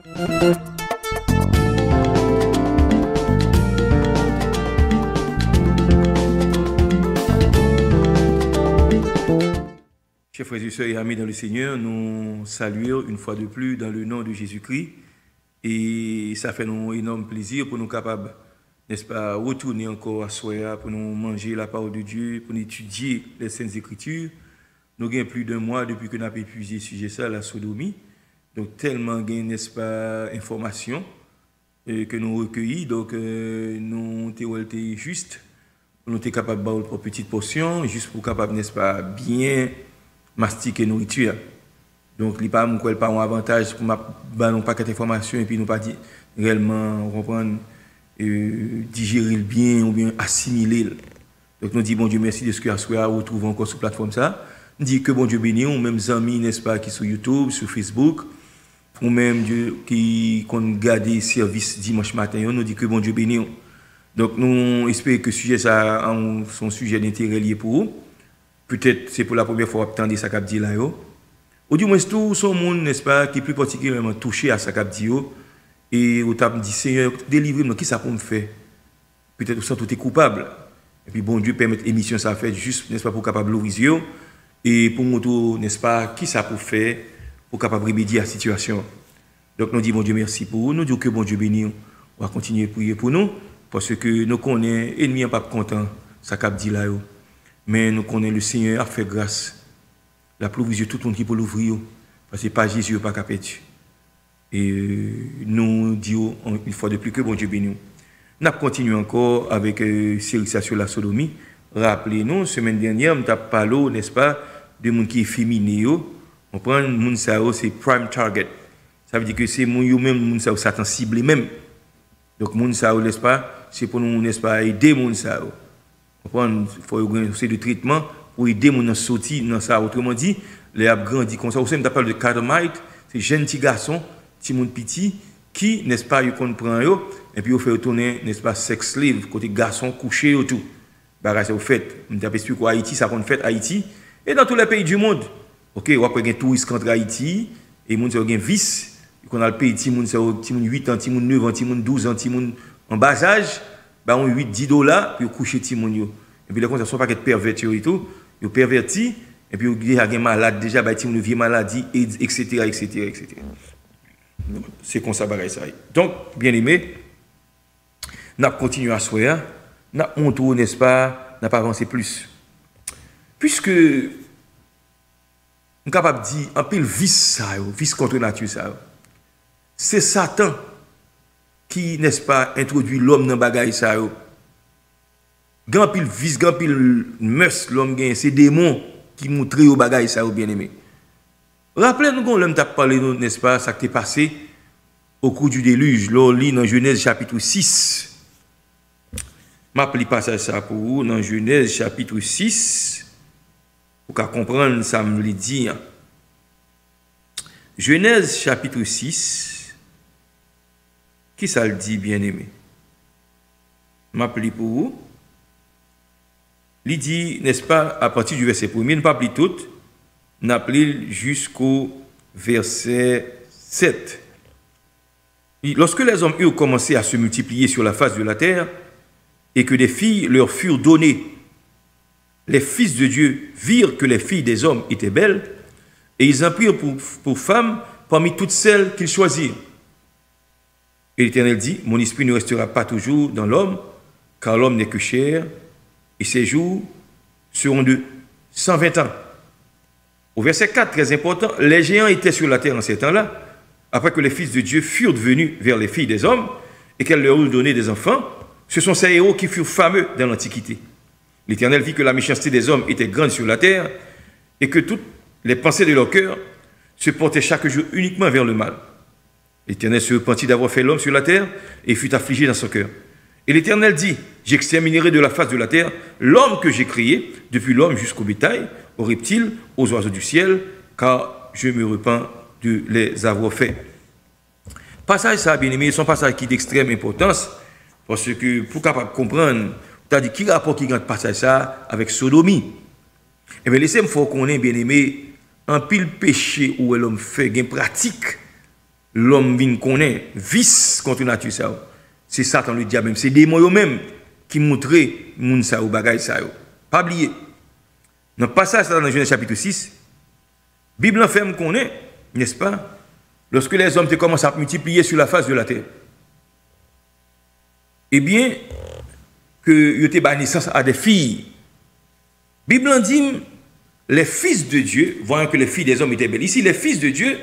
Chers frères et sœurs et amis dans le Seigneur, nous saluons une fois de plus dans le nom de Jésus-Christ. Et ça fait un énorme plaisir pour nous capables, n'est-ce pas, retourner encore à soi pour nous manger la parole de Dieu, pour nous étudier les Saintes Écritures. Nous avons plus d'un mois depuis que nous avons épuisé le sujet ça, la sodomie. Donc tellement gain, n'est-ce pas, information que nous recueillis. Donc nous été juste, nous sommes capables de boire une petite portion, juste pour capable, n'est-ce pas, bien mastiquer nourriture. Donc, il n'y a pas un avantage pour nous pas d'informations et puis nous pas réellement comprendre, digérer le bien ou bien assimiler. Donc, nous disons, bon Dieu, merci de ce que nous retrouvons encore sur la plateforme ça. Nous disons que bon Dieu bénisse, ou même amis, n'est-ce pas, qui sont sur YouTube, sur Facebook, ou même Dieu qui regarde les services dimanche matin, nous disons que bon Dieu bénisse. Donc, nous espérons que ce sujet ça son sujet d'intérêt lié pour vous. Peut-être c'est pour la première fois que vous attendez ça qu'a dit là. Ou du moins, tout son monde, n'est-ce pas, qui est plus particulièrement touché à ça qu'a dit. Et vous avez dit, Seigneur, délivrez-moi, qui ça pour me faire? Peut-être vous sentez tout est coupable. Et puis, bon Dieu, permettre l'émission, ça fait juste, n'est-ce pas, pour capable l'ouvrir. Et pour nous, n'est-ce pas, qui ça pour faire, pour capable remédier à la situation. Donc, nous disons, bon Dieu, merci pour vous. Nous disons que bon Dieu bénisse. On va continuer à prier pour nous. Parce que nous connaissons, ennemi n'est pas content, ça qu'a dit là. Mais nous connaissons le Seigneur a fait grâce. La provision, tout le monde qui peut l'ouvrir. Parce que pas Jésus, pas qu'à perdre. Et nous disons une fois de plus que bon Dieu bénisse. Nous continuons encore avec série sur la sodomie. Rappelez-nous, semaine dernière, nous avons parlé, n'est-ce pas, de gens qui est féminin. On prend les gens c'est prime target. Ça veut dire que c'est même les gens Satan ciblé même. Donc les gens, n'est-ce pas, c'est pour nous, n'est-ce pas, aider les gens. Il faut avoir de traitement pour aider les gens à sortir dans ça. Autrement dit, les gens grandissent comme ça. Vous savez, on parle de cadomite, c'est jeunes petits garçons, petits gens petits, qui, n'est-ce pas, ils comprennent, et puis ils font retourner, n'est-ce pas, sex slave, côté garçon couché et tout. Bah, c'est au fait. On t'a expliqué qu'Haïti, ça qu'on fait Haïti, et dans tous les pays du monde. Ok, on a un tourisme contre Haïti, et les gens ont un vice, qu'on a le pays, les gens ont 8 ans, les gens 9 ans, les gens 12 ans, les gens en bas âge, bah, on 8-10 $, puis ils couchent les gens. Et puis les gens ne sont pas pervertis et tout, ils sont pervertis, et puis ils ont des malades déjà, bah, ils ont une vieille maladie, etc. C'est comme ça, ça. Donc, bien aimé, nous continuons à soigner, nous montrons, n'est-ce pas, nous pas avancé plus. Puisque, nous sommes capables de dire, un peu le vice, vice contre nature, c'est Satan qui, n'est-ce pas, introduit l'homme dans le bagage, ça. Grand pile vice, grand pile meurtre, l'homme gagne, c'est des démons qui montrent au bagage, ça, bien aimé. Rappelez-nous qu'on l'homme t'a parlé, n'est-ce pas, ça qui est passé au cours du déluge, l'on lit dans Genèse chapitre 6. Je vais passer ça pour vous dans Genèse chapitre 6, pour qu'à comprendre ça me le dit. Genèse chapitre 6, qui ça le dit, bien aimé? Je vais pour vous. Il dit, n'est-ce pas, à partir du verset 1er, ne pas appeler tout, n'appeler jusqu'au verset 7. Lorsque les hommes eurent commencé à se multiplier sur la face de la terre, et que des filles leur furent données, les fils de Dieu virent que les filles des hommes étaient belles, et ils en prirent pour femmes parmi toutes celles qu'ils choisirent. Et l'Éternel dit, mon esprit ne restera pas toujours dans l'homme, car l'homme n'est que chair, et ses jours seront de 120 ans. Au verset 4, très important, les géants étaient sur la terre en ces temps-là, après que les fils de Dieu furent venus vers les filles des hommes, et qu'elles leur eurent donné des enfants. Ce sont ces héros qui furent fameux dans l'Antiquité. L'Éternel vit que la méchanceté des hommes était grande sur la terre, et que toutes les pensées de leur cœur se portaient chaque jour uniquement vers le mal. L'Éternel se repentit d'avoir fait l'homme sur la terre, et fut affligé dans son cœur. Et l'Éternel dit, j'exterminerai de la face de la terre l'homme que j'ai créé, depuis l'homme jusqu'au bétail, aux reptiles, aux oiseaux du ciel, car je me repens de les avoir faits. Passage ça, bien aimé, c'est un passage qui est d'extrême importance, parce que pour capable comprendre, tu as dit qui rapport qui gagne passage ça avec sodomie. Eh bien, laissez-moi faire qu'on est bien aimé, un pile péché où l'homme fait, une pratique l'homme vient connaître, vice contre nature ça. C'est Satan le diable même, c'est des démons eux-mêmes qui montrent moun ça ou bagay ça. Pas oublier. Dans le passage dans Genèse chapitre 6, la Bible en fait me connaît, n'est-ce pas? Lorsque les hommes commencent à multiplier sur la face de la terre. Eh bien, que ils ont donné naissance à des filles. La Bible en dit, les fils de Dieu, voyant que les filles des hommes étaient belles. Ici, les fils de Dieu,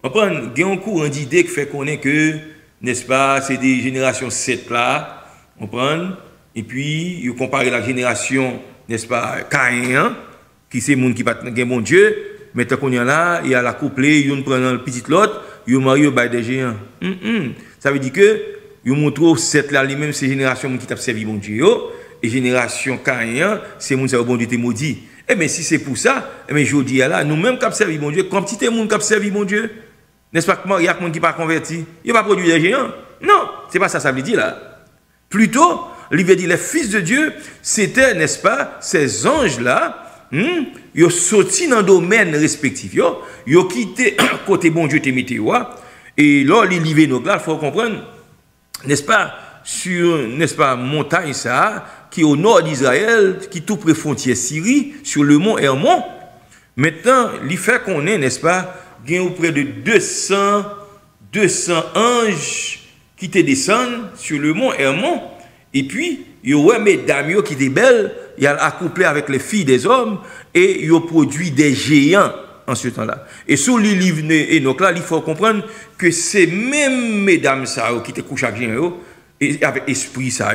on prend un courant d'idées qui fait qu'on est que, n'est-ce pas, c'est des générations 7 là, on prend, et puis, ils comparent la génération, n'est-ce pas, Caïn, qui c'est le monde qui va gagner mon Dieu, mais tant qu'on y a là, il y a la couplée, ils prennent le petit lot, ils marient par des géants. Ça veut dire que, ils montrent cette là, lui-même, c'est génération qui t'a servi mon Dieu, et génération Caïn, c'est mon Dieu, bon Dieu, t'es maudit. Eh bien, si c'est pour ça, eh bien, je dis là, nous-mêmes qui avons servi mon Dieu, comme petit monde qui a servi mon Dieu, n'est-ce pas, il y a des gens qui ne sont pas convertis, il n'y a pas produit des géants. Non, ce n'est pas ça, ça veut dire là. Plutôt, il veut dire les fils de Dieu, c'était, n'est-ce pas, ces anges-là, ils ont sorti dans le domaine respectif, ils ont quitté côté bon Dieu, et là, les livres, il faut comprendre, n'est-ce pas, sur, n'est-ce pas, montagne, ça, qui est au nord d'Israël, qui est tout près frontière Syrie, sur le mont Hermon. Maintenant, il fait qu'on est, n'est-ce pas, il y a près de 200 anges qui te descendent sur le mont Hermon. Et puis, il y a mesdames qui étaient belles, il y a accouplé avec les filles des hommes, et il y a produit des géants en ce temps-là. Et sur les livres et donc là, il faut comprendre que ces mêmes mesdames ça, qui étaient couchées avec géants, et avec esprit ça,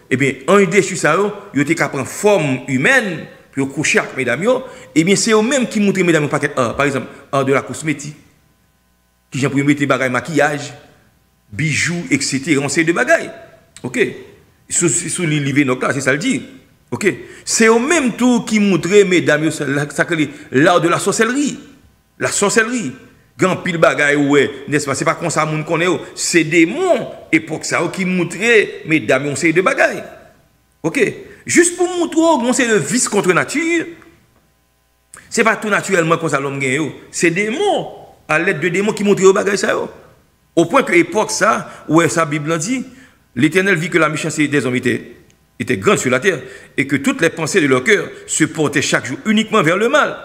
eh bien, un déçu ça, ils étaient qu'à prendre forme humaine, pour coucher avec mesdames, eh bien, c'est eux-mêmes qui montrent mesdames paquet par exemple, de la cosmétique, qui j'ai pour mettre des bagages maquillage, bijoux, etc. On sait de bagages. OK? Sous les livres, donc là, c'est ça le dit. OK? C'est eux-mêmes tout qui montrent mesdames, ça que l'art de la sorcellerie. La sorcellerie. Grand pile bagaille ouais, n'est-ce pas, c'est pas comme ça moun connaît, c'est des démons époque ça qui montraient mesdames on sait de bagaille. OK, juste pour montrer on sait le vice contre nature. C'est pas tout naturellement comme ça l'homme gagne, c'est des démons à l'aide de démons qui montrent bagaille ça. Au point que époque ça ouais sa Bible dit, l'Éternel vit que la méchanceté des hommes était grande sur la terre et que toutes les pensées de leur cœur se portaient chaque jour uniquement vers le mal.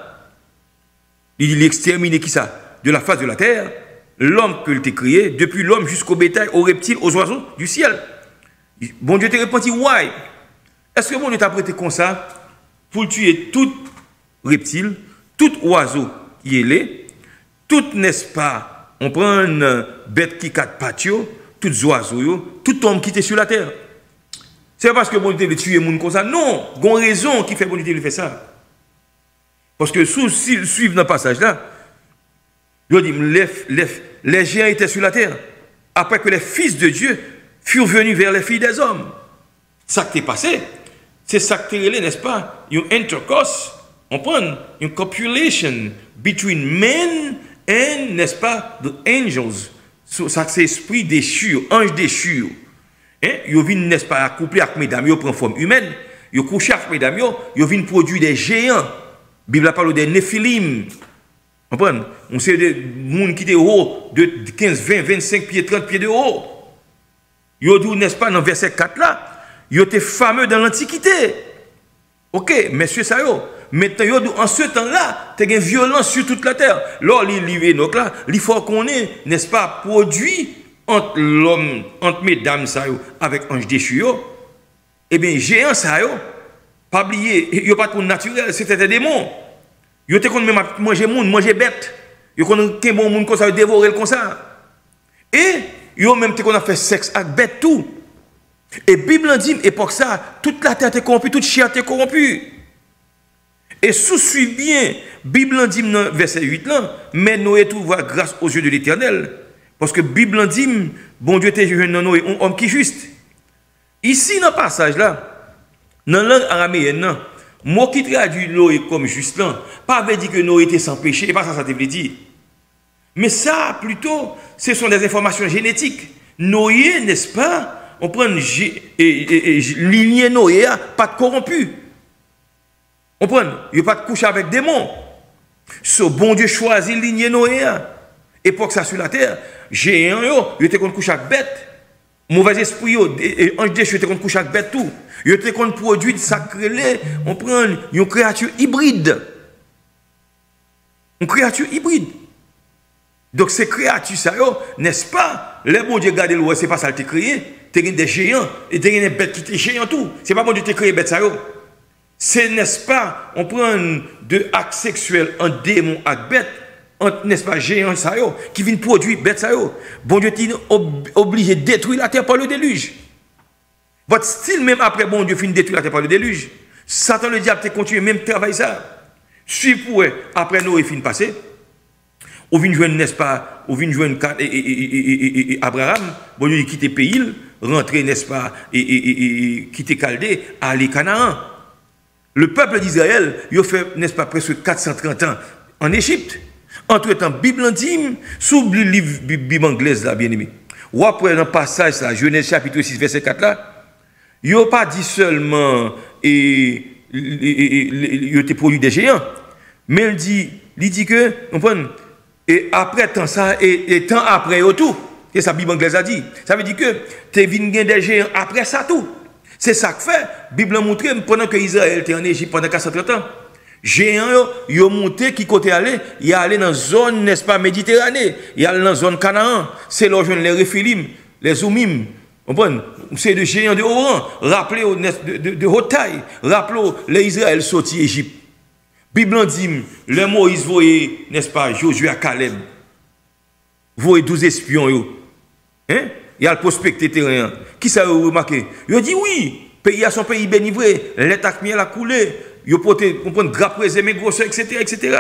Il exterminait qui ça? De la face de la terre, l'homme que t'a créé, depuis l'homme jusqu'au bétail, aux reptiles, aux oiseaux du ciel. Bon Dieu t'a répondu, why? Est-ce que bon Dieu t'a prêté comme ça pour tuer tout reptile, tout oiseau qui est laid, tout, n'est-ce pas, on prend une bête qui quatre pattes, tous oiseaux, tout homme qui était sur la terre. C'est parce que bon Dieu veut tuer les gens comme ça. Non, il y a une raison qui fait bon Dieu faire ça. Parce que si vous suivez dans le passage là, il dit, les géants étaient sur la terre, après que les fils de Dieu furent venus vers les filles des hommes. Ça qui est passé, c'est ça qui est, n'est-ce pas? Une intercourse, on prend une copulation between men and, n'est-ce pas, the angels. Ça c'est esprit déchu, ange déchu. Ils viennent, n'est-ce pas, accoupler avec mesdames, ils prennent forme humaine, ils couchent avec mesdames, ils viennent produire des géants. La Bible parle des Néphilim. On sait des gens qui étaient hauts de 15, 20, 25 pieds, 30 pieds de haut. Ils dit, n'est-ce pas, dans verset 4 là, ils étaient fameux dans l'Antiquité. OK, messieurs, ça y est. Maintenant, en ce temps-là, il y a une violence sur toute la terre. Là, donc là, il faut qu'on ait, n'est-ce pas, produit entre l'homme, entre mesdames, ça y est, avec ange déchu. Eh bien, géant, ça y est, pas oublier, il n'y a pas de naturel, c'était des démons. Yo te kon même manger monde, manger bête. Yo kon ken bon monde comme ça dévorer comme ça. Et yo même te kon a fait sexe avec bête tout. Et Bible dit époque ça, toute la terre était corrompue, toute chair était corrompue. Et sous bien, Bible dit dans verset 8 là, mais Noé trouva grâce aux yeux de l'Éternel parce que Bible dit bon Dieu te jeune dans Noé un homme qui est juste. Ici dans passage là, dans langue araméenne mot qui traduit Noé comme juste là, pas veut dire que Noé était sans péché, et pas ça te veut dire. Mais ça, plutôt, ce sont des informations génétiques. Noé, n'est-ce pas, on prend lignée Noé, pas de corrompu. On prend, il n'y a pas de couche avec des démons. Ce bon Dieu choisit lignée Noé. Époque ça sur la terre, géant yo était contre coucher avec bête. Mauvais esprit yo, ange déchu était contre coucher avec bête tout. Yo était contre produit sacré, on prend une créature hybride. Une créature hybride. Donc ces créatures ça yo, n'est-ce pas? Les bon Dieu garder le c'est pas ça qui créé, tu as des géants et tu as des bêtes qui étaient géants tout. C'est pas bon Dieu qui créé bête ça yo. C'est n'est-ce pas? On prend de actes sexuels en démon avec bête. N'est-ce pas, géant ça yo, qui vient produire bête ça yo. Bon Dieu est obligé de détruire la terre par le déluge. Votre style, même après bon Dieu finit de détruire la terre par le déluge, Satan le diable continue même travail ça. Si pour après Noé fin passé, on vient jouer, n'est-ce pas, on vient jouer Abraham, bon Dieu quitte le pays, rentrer, n'est-ce pas, quitter Chaldée, aller Canaan. Le peuple d'Israël, il a fait, n'est-ce pas, presque 430 ans en Égypte. Entre-temps, Bible intime, sous le livre Bible anglaise, là, bien aimé. Ou après, dans le passage, là, Genèse chapitre 6, verset 4, là, il n'a pas dit seulement, il était produit des géants, mais il dit que, on prend, et après tant ça, et tant après, tout, et ça, Bible anglaise a dit. Ça veut dire que, tu es venu des géants après ça, tout. C'est ça que fait, la Bible a montré, pendant que Israël était en Égypte pendant 430 ans. Géant, ils ont monté, qui côté aller, il a allé dans la zone, n'est-ce pas, Méditerranée, il a allé dans la zone Canaan, c'est là où les Réphilim, les Oumim, c'est des géants de haut rang, rappelez de haute taille, rappelez les Israël sortis d'Égypte. Bible dit, le Moïse voyait, n'est-ce pas, Josué à Caleb, voyait 12 espions, hein? Il y a le prospecté terrain. Qui ça a remarqué? Il a dit oui, pays à son pays bénivré, l'état qui a coulé. Ils ont grappe mes grosseurs, etc., etc.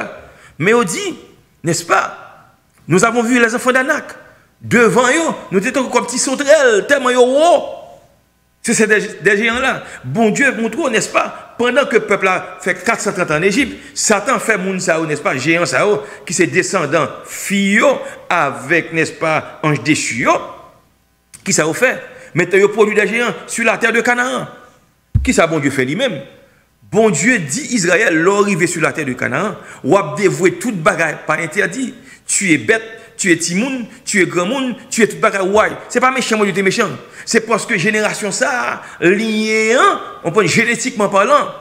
Mais on dit, n'est-ce pas? Nous avons vu les enfants d'Anak. Devant eux, nous étions comme petits sauterelles, tellement ils haut. C'est des géants-là. Bon Dieu montre, n'est-ce pas? Pendant que le peuple a fait 430 ans en Égypte, Satan fait moun sao, n'est-ce pas? Géant sao, qui c'est descendant fille avec, n'est-ce pas, ange déchu. Qui ça a fait? Maintenant, il produit des géants sur la terre de Canaan. Qui ça, bon Dieu fait lui-même? Bon Dieu dit Israël, l'arrivée sur la terre de Canaan, ou a dévoué toute bagaille, pas interdit. Tu es bête, tu es timoun, tu es grand moun, tu es toute bagaille, ouais. C'est pas méchant, moi Dieu t'es méchant. C'est parce que génération ça, lié, hein, on prend génétiquement parlant,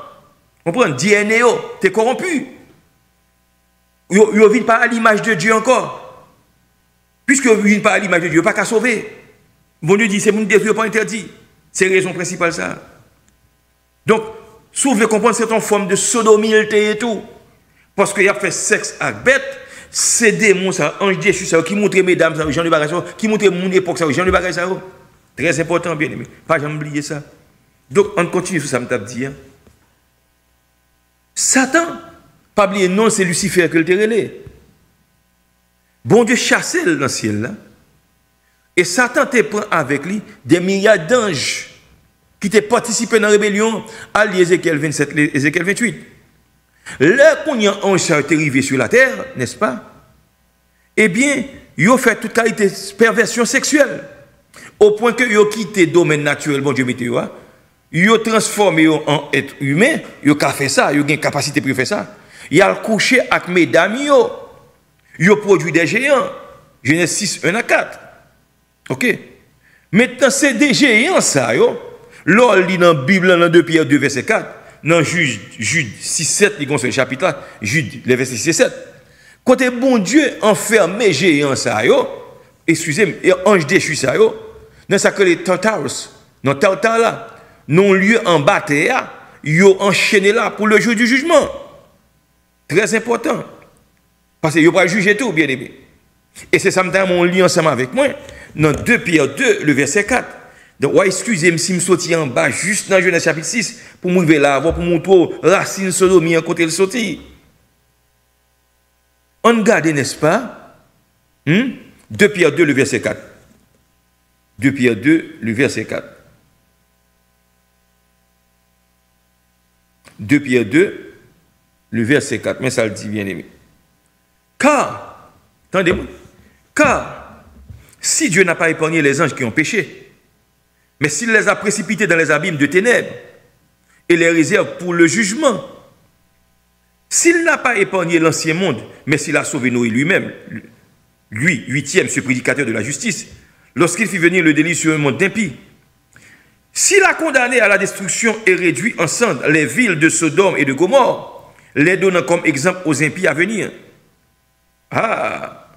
on prend DNA, t'es corrompu. Yo vient pas à l'image de Dieu encore. Puisque vous vient pas à l'image de Dieu, pas qu'à sauver. Bon Dieu dit, c'est mon détruire, pas interdit. C'est la raison principale ça. Donc, si vous voulez comprendre, c'est une forme de sodomie et tout. Parce qu'il a fait sexe avec bête, c'est des démons, ça, ange déchu, ça, qui montrent mesdames, ça, gens de bagage, qui montrent mon époque, ça, gens de bagage, ça. Très important, bien aimé. Pas jamais oublier ça. Donc, on continue sur ça, je dit. Hein. Satan, pas oublier, non, c'est Lucifer que le relais. Bon Dieu chassait dans le ciel, là. Et Satan te prend avec lui des milliards d'anges qui t'ont participé dans la rébellion à Ézéchiel 27, Ézéchiel 28. Là qu'on y a un ange qui est arrivé sur la terre, n'est-ce pas? Eh bien, ils ont fait toute qualité de perversion sexuelle. Au point que ils ont quitté le domaine naturel, bon Dieu météo, ils ont transformé en être humain, ils ont fait ça, ils ont une capacité pour faire ça. Ils ont couché avec mesdames, ils ont produit des géants. Genèse 6, 1 à 4. Ok? Maintenant, c'est des géants, ça, yo. Là, on lit dans la Bible, dans 2 Pierre 2, verset 4, dans Jude 6, 7, il y a ce chapitre-là, Jude, les versets 6 et 7. Côté bon Dieu enferme les géants, ça, yo, excusez-moi, et ange déchu, ça, yo, dans ça que les Tartarus, dans Tartar, là, non lieu en bataille, yo enchaîné là pour le jour du jugement. Très important. Parce que yo va juger tout, bien aimé. Et c'est ça, on lit ensemble avec moi, dans 2 Pierre 2, le verset 4. Donc, excusez-moi si je sorti en bas, juste dans Genèse chapitre 6, pour m'ouvrir là, pour montrer racine sodomie à côté de sorti. On regarde, n'est-ce pas? 2 Pierre 2, le verset 4. 2 Pierre 2, le verset 4. 2 Pierre 2, le verset 4. Mais ça le dit bien aimé. Car, attendez-moi, car, si Dieu n'a pas épargné les anges qui ont péché, mais s'il les a précipités dans les abîmes de ténèbres et les réserve pour le jugement, s'il n'a pas épargné l'ancien monde, mais s'il a sauvé Noé lui-même, lui, huitième, ce prédicateur de la justice, lorsqu'il fit venir le délit sur un monde d'impies. S'il a condamné à la destruction et réduit en cendres les villes de Sodome et de Gomorre, les donnant comme exemple aux impies à venir. Ah,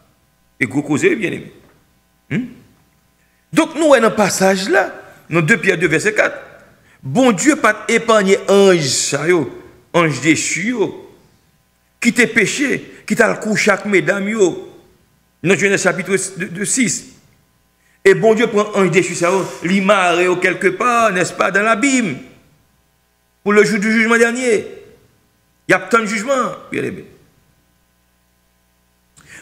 et gros causé, bien aimé. Donc, nous, dans un passage là, dans 2 Pierre 2, verset 4, bon Dieu pas épargné ange, ange déchu, qui t'a péché, qui t'a le couché avec mesdames, dans Genèse chapitre 6. Et bon Dieu prend ange déchu, ça, l'immaré quelque part, n'est-ce pas, dans l'abîme, pour le jour du jugement dernier. Il y a tant de jugements, bien aimé.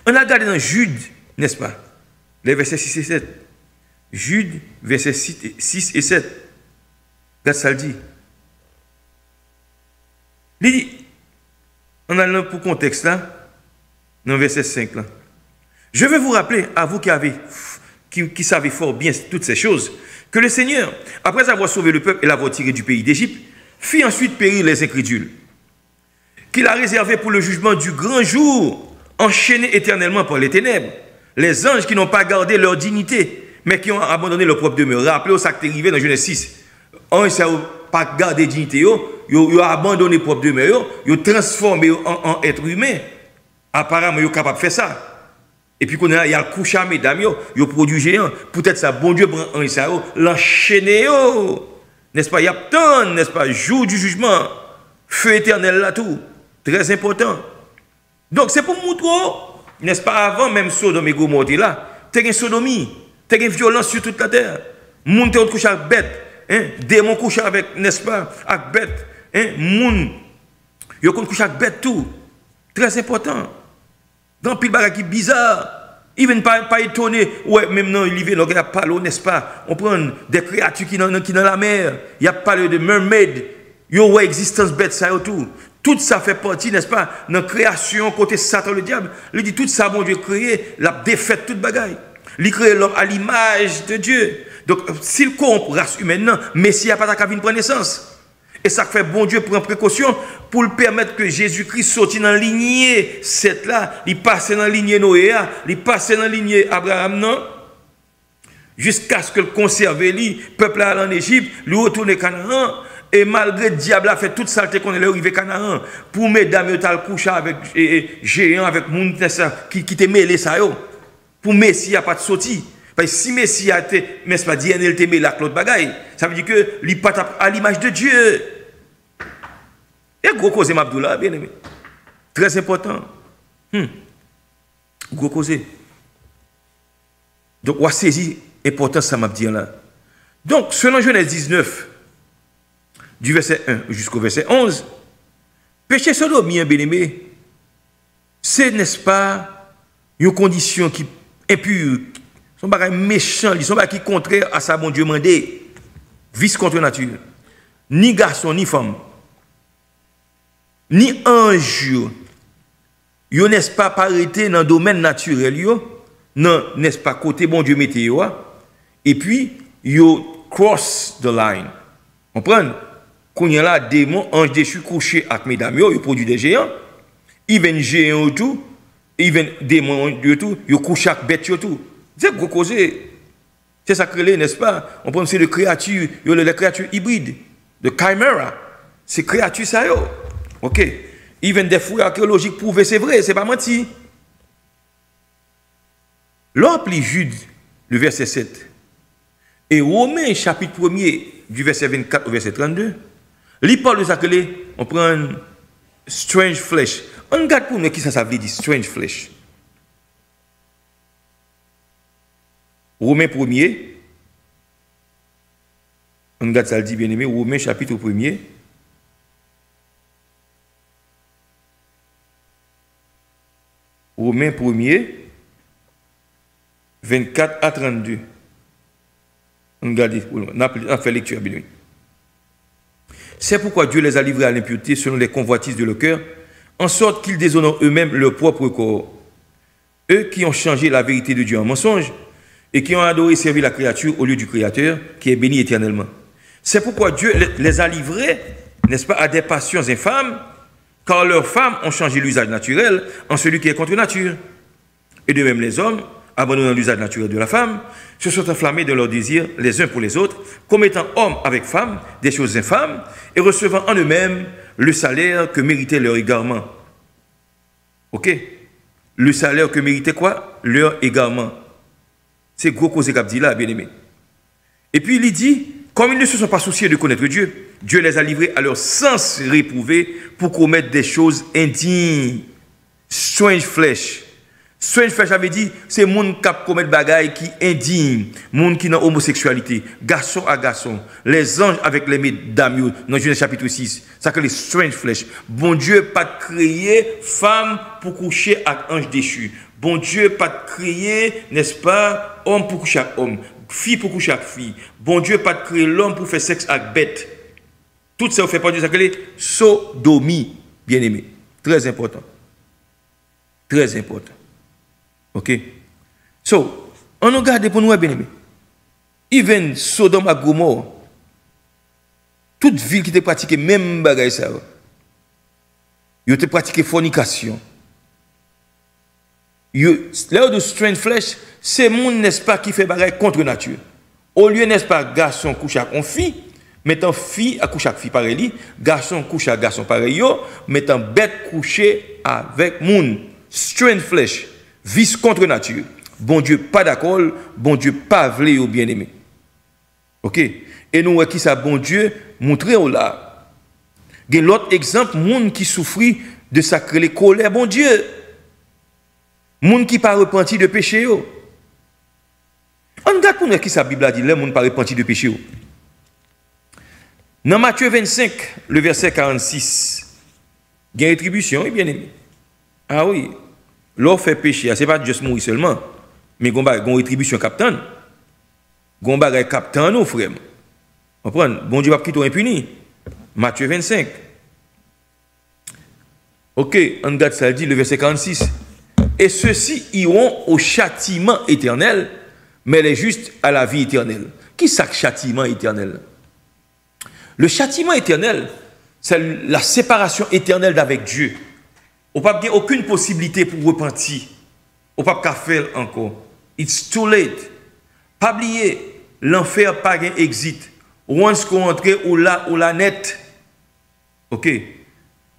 On a regardé dans Jude, n'est-ce pas, les versets 6 et 7. Jude, versets 6 et 7. Regarde ça le dit. Il dit, on a là pour contexte là, dans verset 5 là. Je vais vous rappeler, à vous qui savez fort bien toutes ces choses, que le Seigneur, après avoir sauvé le peuple et l'avoir tiré du pays d'Égypte, fit ensuite périr les incrédules, qu'il a réservé pour le jugement du grand jour, enchaînés éternellement par les ténèbres, les anges qui n'ont pas gardé leur dignité, mais qui ont abandonné leur propre demeure. Rappelez-vous ça qui est arrivé dans Genèse 6. Anges n'ont pas gardé dignité, ils ont abandonné leur propre demeure, ils ont transformé en être humain. Apparemment, ils sont capables de faire ça. Et puis, il y a le couche à mesdames, ils ont produit géant. Peut-être ça, bon Dieu prend un ça, l'enchaîner, n'est-ce pas? Il y a tant, n'est-ce pas? Jour du jugement, feu éternel là tout. Très important. Donc, c'est pour montrer, n'est-ce pas, avant même Sodome et Gomorrhe là, tu as une sodomie, tu as une violence sur toute la terre. Moun te couche avec bête, démon couche avec, n'est-ce pas, avec bête, moun, yo couche avec bête tout. Très important. Dans pile bagage qui bizarre, ils ne viennent pas étonner, ouais, même non, il y a pas l'eau, n'est-ce pas? On prend des créatures qui dans la mer, il y a pas de mermaid, il y a existence bête ça et tout. Tout ça fait partie, n'est-ce pas, dans la création, côté Satan, le diable. Il dit tout ça, bon Dieu créé, la défaite, toute bagaille. Il crée l'homme à l'image de Dieu. Donc, s'il corrompt race humaine, Messie n'a pas qu'à venir prendre naissance. Et ça fait bon Dieu prend précaution pour le permettre que Jésus-Christ sorte dans la lignée, cette là, il passe dans la lignée Noé, il passe dans la lignée Abraham, non? Jusqu'à ce que le conserve, le peuple là en Égypte, lui retourne Canaan. Et malgré le diable a fait toute saleté qu'on est arrivé à Canaan, pour mesdames, il a couché avec géant, avec monde qui te mêlé ça, pour Messie, il n'y a pas de sortie. Parce que si Messie a été, mais c'est pas dit, il te mêlé avec l'autre bagaille, ça veut dire que il n'est pas à l'image de Dieu. Et gros cause, Abdullah, bien aimé. Très important. Gros cause. Donc, on va saisir l'importance ça m'a dit là. Donc, selon Genèse 19, du verset 1 jusqu'au verset 11, péché sodomie, bien aimé, c'est, n'est-ce pas, une condition qui impure, son bagage méchant, son bagage qui est contraire à sa bon Dieu mandé, vice contre nature. Ni garçon, ni femme, ni ange, yo n'est-ce pas arrêté dans le domaine naturel, non, n'est-ce pas, côté bon Dieu météo, et puis, yo cross the line. On prend? Quand il y a là, démon, ange déchu, couché avec mesdames, yo produit des géants, ils viennent géants tout, ils viennent démons tout, ils couchent avec bête tout. C'est gros cause. C'est ça que n'est-ce pas? On prend ces créatures, les créatures hybrides, de chimera. Ces créatures, ça yo. Ok. Ils viennent des fouilles archéologiques prouver, c'est vrai, c'est pas menti. L'empli Jude, le verset 7, et Romains, chapitre 1er, du verset 24 au verset 32, il parle de ça que on prend strange flesh. On regarde pour nous qui ça veut dire strange flesh. Romains 1er, on regarde ça le dit bien aimé, Romains chapitre 1er. Romains 1er, 24 à 32. On regarde, on a fait lecture bien. C'est pourquoi Dieu les a livrés à l'impureté selon les convoitises de leur cœur, en sorte qu'ils déshonorent eux-mêmes leur propre corps. Eux qui ont changé la vérité de Dieu en mensonge et qui ont adoré servir la créature au lieu du Créateur qui est béni éternellement. C'est pourquoi Dieu les a livrés, n'est-ce pas, à des passions infâmes, car leurs femmes ont changé l'usage naturel en celui qui est contre nature. Et de même les hommes, abandonnant l'usage naturel de la femme, se sont enflammés de leurs désirs les uns pour les autres, commettant hommes avec femmes des choses infâmes et recevant en eux-mêmes le salaire que méritait leur égarement. Ok? Le salaire que méritait quoi? Leur égarement. C'est gros cause qu'a dit là, bien aimé. Et puis il dit, comme ils ne se sont pas souciés de connaître Dieu, Dieu les a livrés à leur sens réprouvé pour commettre des choses indignes. Strange flesh. Strange flesh avait dit, c'est monde qui commet des bagailles qui indigne, monde qui n'a homosexualité, garçon à garçon, les anges avec les mesdames, dans Genèse chapitre 6, ça que les strange flesh. Bon Dieu pas créé femme pour coucher avec ange déchu. Bon Dieu pas créé, n'est-ce pas, homme pour coucher avec homme, fille pour coucher avec fille. Bon Dieu pas créé l'homme pour faire sexe avec bête. Tout ça fait pas de ça que les sodomie, bien aimé. Très important. Très important. Ok? So, on regarde pour nous, bien aimé. Even Sodome et Gomorrhe, toute ville qui te pratiquait même bagaille ça, ils te pratiqué fornication. L'heure de strange flesh, c'est monde, n'est-ce pas, qui fait bagaille contre nature. Au lieu, n'est-ce pas, garçon couche avec fille, mettant fille à coucher avec fille pareil, garçon couche avec garçon pareil, mettant bête coucher avec monde. Strange flesh. Vice contre nature. Bon Dieu pas d'accord, bon Dieu pas voulu ou bien aimé. OK? Et nous qui ça bon Dieu montrer là. Il y a l'autre exemple monde qui souffrit de sacrer colère bon Dieu. Monde qui pas repenti de péché yo. On regarde pour nous qui ça Bible a dit, le monde pas repenti de péché yo. Dans Matthieu 25, le verset 46, il y a une rétribution, bien aimé. Ah oui. L'on fait péché, ce n'est pas juste mourir seulement, mais il y a une rétribution capitaine. Il y a un capitaine, nos frères. Vous comprenez? Bon Dieu va quitter impuni. Matthieu 25. Ok, on regarde ça, dit le verset 46. Et ceux-ci iront au châtiment éternel, mais les justes à la vie éternelle. Qui c'est le châtiment éternel? Le châtiment éternel, c'est la séparation éternelle d'avec Dieu. On n'a pas aucune possibilité pour repentir. On n'a pas faire encore. It's too late. Pas oublier, l'enfer pas un exit. Once qu'on entre ou la net. OK.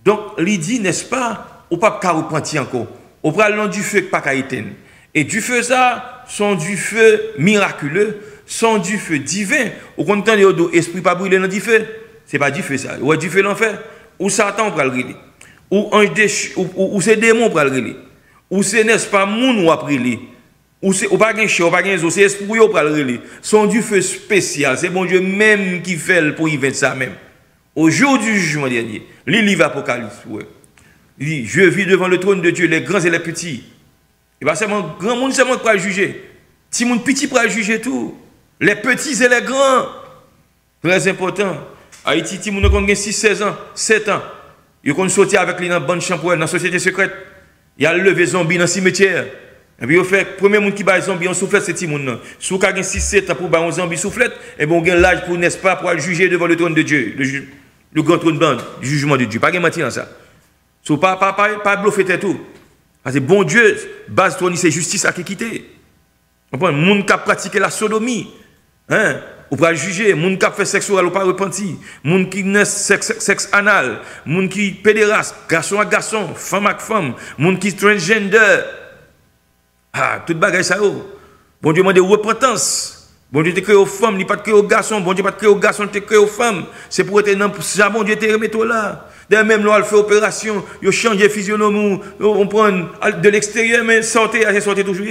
Donc, l'idée, n'est-ce pas, on n'a pas repentir encore. On prend le du feu qui pas éteindre. Et du feu ça, sont du feu miraculeux, sont du feu divin. Au contraire, l'esprit pas brûler dans du feu. C'est pas du feu ça. Ou du feu l'enfer. Ou Satan pour le brûler. Ou ange déchu, ou c'est démon pour le relais, ou c'est n'est-ce pas moun ou après lui, ou c'est pas un chien, ou pas un c'est esprit pour le relais. Son du feu spécial, c'est bon Dieu même qui fait pour y faire ça même. Au jour du jugement dernier, le livre Apocalypse, ouais. Il dit, je vis devant le trône de Dieu les grands et les petits. Et bien c'est mon grand monde seulement qui va juger. Si mon petit pour juger tout, les petits et les grands. Très important. Haïti, si mon a 6, 16 ans, 7 ans. Il a sorti avec lui dans la bande champoule, dans la société secrète. Il a levé zombie dans le cimetière. Et puis il fait, le premier monde qui bat zombie en soufflette, c'est Timoun. Si vous avez 6-7 ans pour battre un zombie soufflette, et bien on a l'âge pour, n'est-ce pas, pour juger devant le trône de Dieu, le grand trône bande, du jugement de Dieu. Pas de mentir dans ça. So, pas bluffer tout. Parce que bon Dieu, base trône, c'est justice à qui quitter. On prend le monde qui a pratiqué la sodomie. Hein? Ou pas juger, moun qui fait sexe oral ou pas repenti, moun qui n'a sexe anal, moun qui pédéraste, garçon à garçon, femme à femme, moun qui transgender. Ah, toute bagaille ça yo. Bon Dieu demande repentance. Bon Dieu te créé aux femmes, il pas te créé aux garçons, bon Dieu pas te créé aux garçons, il te créé aux femmes. C'est pour être dans ça bon Dieu te remettre là. D'ailleurs même là, il fait opération, il change physionomie, on prend de l'extérieur mais sortez toujours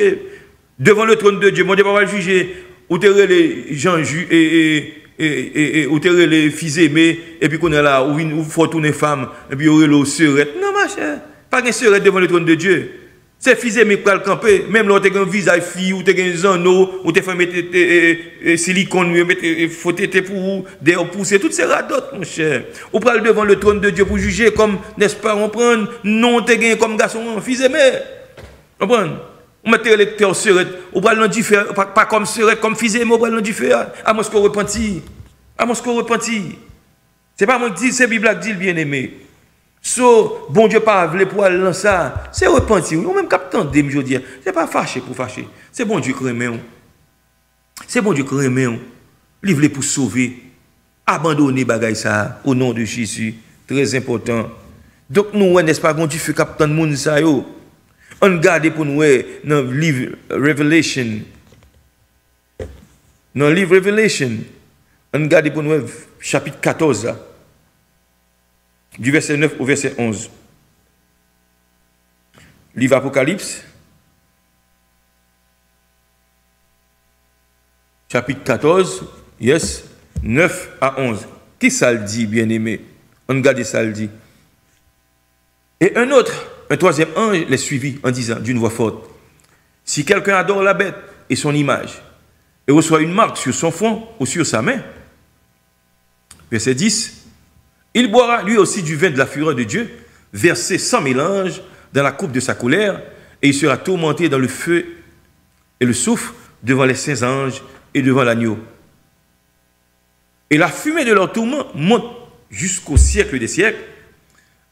devant le trône de Dieu. Bon Dieu pas va juger. Ou terre les gens et ou terre les fils aimés et puis qu'on est là où faut tourner femme et puis aurait le sœurette. Non ma chère, pas une sœurette devant le trône de Dieu. C'est fils aimés qui le camper, même là tu as un visage fille ou tu as un zano ou tu fait mettre silicone mettre faut tété pour des pousser toutes ces radotes mon cher. Ou pral devant le trône de Dieu pour juger comme n'est-ce pas on prend non tu as comme garçon fils aimé. On prend on met les cœurs sœurette, on va l'en faire pas comme sœurette, comme fils aimé, on va l'en faire. À moi ce qu'on repentit. À moi ce qu'on repentit. C'est pas moi qui dis, c'est la Bible qui dit le bien-aimé. So, bon Dieu pas voulu pour aller dans ça. C'est repentir. Ou même captant de me dire, c'est pas fâché pour fâcher. C'est bon Dieu qui remet. C'est bon Dieu qui remet. Il voulait pour sauver. Abandonner bagay ça au nom de Jésus. Très important. Donc nous, n'est-ce pas, bon Dieu fait captant de monde ça yo. On garde pour nous dans le livre Revelation. Dans le livre Revelation, on garde pour nous chapitre 14 là. Du verset 9 au verset 11. Livre Apocalypse, chapitre 14, yes, 9 à 11. Qui ça le dit, bien-aimé? On regarde ça le dit. Et un troisième ange les suivit en disant d'une voix forte, si quelqu'un adore la bête et son image, et reçoit une marque sur son front ou sur sa main, verset 10, il boira lui aussi du vin de la fureur de Dieu, versé sans mélange dans la coupe de sa colère, et il sera tourmenté dans le feu et le soufre devant les saints anges et devant l'agneau. Et la fumée de leur tourment monte jusqu'au siècle des siècles,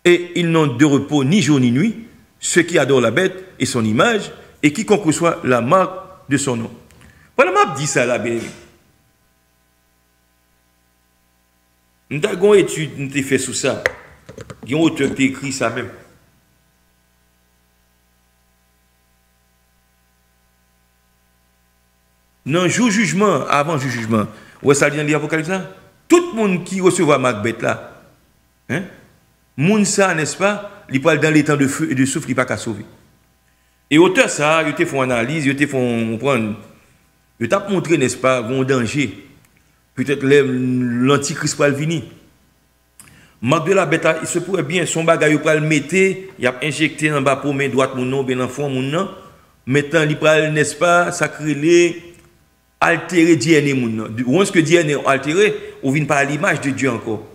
et ils n'ont de repos ni jour ni nuit, ceux qui adorent la bête et son image, et quiconque reçoit la marque de son nom. Voilà, m'a dit ça là, bien aimé. Nous avons une étude, nous avons fait sur ça. Il y a un auteur qui a écrit ça même. Dans le jour jugement, avant le jugement, où est-ce que ça dit dans l'Apocalypse là? Tout le monde qui recevra Macbeth là, hein? Moun ça, n'est-ce pas? Il parle dans les temps de feu et de souffle, il n'est pas qu'à sauver. Et auteur ça, il te font analyse, il te font prendre, il t'a montré, n'est-ce pas, un danger. Peut-être l'antichrist va venir. Marc de la bête, il se pourrait bien, son bagage, il va le mettre, il a injecté dans le bas pour main droite, mon nom, bien dans le fond, mon nom. Maintenant, il va, n'est-ce pas, sacrer, altérer DNA, mon nom. Où est-ce que DNA est altéré, on vient pas à l'image de Dieu encore.